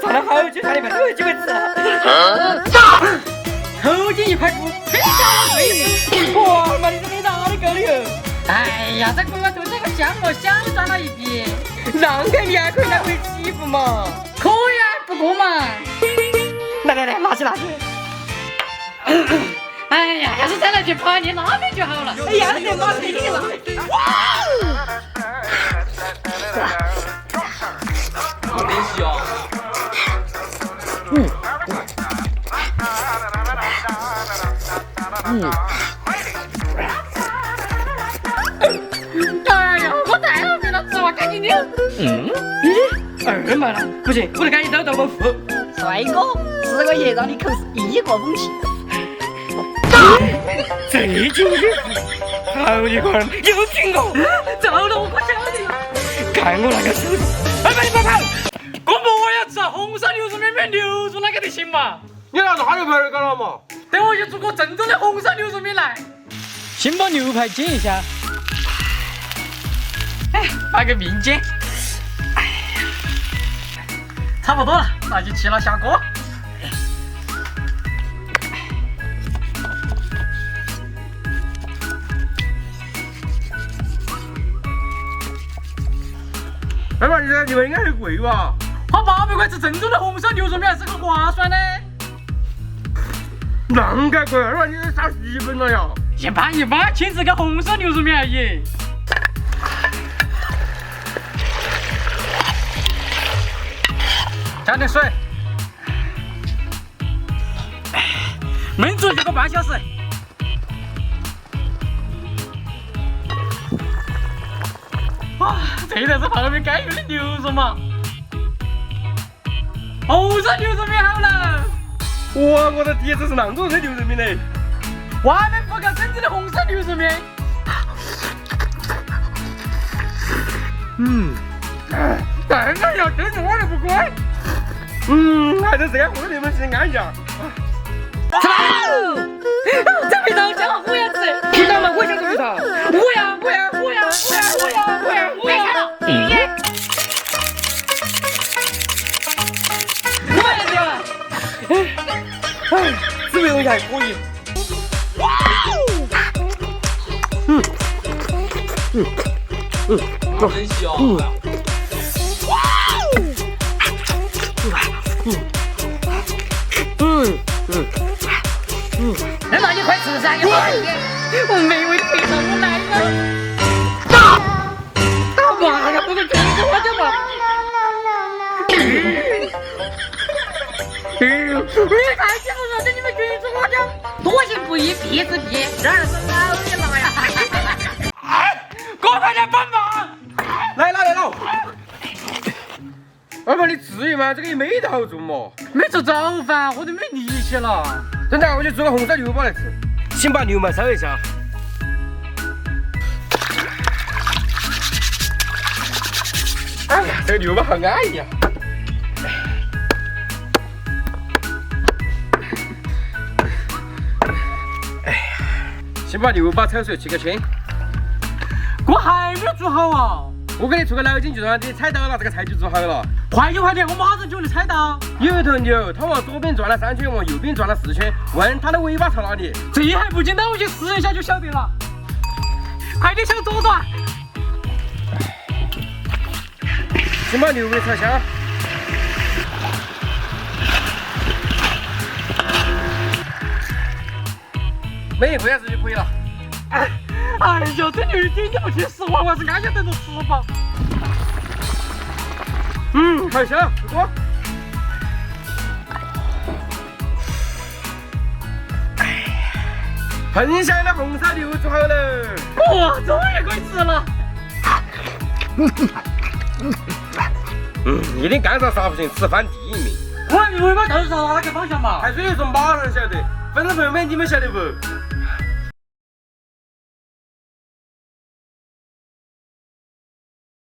尝了好久，差点把最后机会吃了。头颈一排骨，真香脆！哇妈，你这没哪里够的哟！哎呀，这锅头这个香哦，香转了一遍。让开你还可以来回欺负嘛？可以啊，不过嘛。来，拿起。哎呀，要是再来句爬你那边就好了。哎呀，这马屁了！好联系哦。哎呀，我太后面了，吃完赶紧溜。2万了，不行，我得赶紧找我付。帅哥，4个月让你扣1个风气。这就有好你个人有劲哦！糟了，我快晓得了。看我那个手势，把你跑！我莫要吃红烧牛肉面没牛肉那个得行嘛？你拿哪里牌儿干了嘛？等我去做个正宗的红烧牛肉面来。先把牛排煎一下。哎，把个面煎。哎呀，差不多了，那就起了下锅。老板，你这牛排应该很贵吧？花800块吃正宗的红烧牛肉面还是很划算的。啷个贵？老板，你这啥基本了呀？一般，请吃个红烧牛肉面而已。加点水，焖煮1个半小时。哇，这才是泡面该有的牛肉嘛！红烧牛肉面好了。哇，我的第一次是啷个吃牛肉面嘞？外面铺个真正的红烧牛肉面。当然要跟着我的不乖。还是这样和你们是安家。这味道真好吃呀！知道吗？我想吃它。我呀！滋味东西还可以。好联系哦。那你快吃噻，有慢点。我美味的味道我来了。大妈呀，不是全是花椒吗？你太欺负人了，你们全是花椒。多行不义必自毙，这儿是老的了呀。给我快点帮忙！来了。老板，你至于吗？这个也没得好做嘛。没吃早饭，我都没力气了。等下我去做个红烧牛堡来吃。先把牛排烧一下。哎呀，这个牛排好安逸呀！哎呀，先把牛扒炒熟，去个鲜。锅还没有煮好啊！我给你出个脑筋急转弯，你踩到了，这个菜就做好了。快点，我马上就能猜到。有一头牛，它往左边转了3圈，往右边转了4圈，问它的尾巴朝哪里？这还不简单，我去试一下就晓得了。快点向左转。先把牛尾炒香。焖1个小时就可以了。哎呀，这牛一点都不听使唤，我还是安心等着吃吧。好香，吃锅。很香的红烧牛做好了。哇，终于可以吃了。一点干啥不行，吃饭第一名。我尾巴到底朝哪个方向嘛？还是有说马人晓得，粉丝朋友们你们晓得不？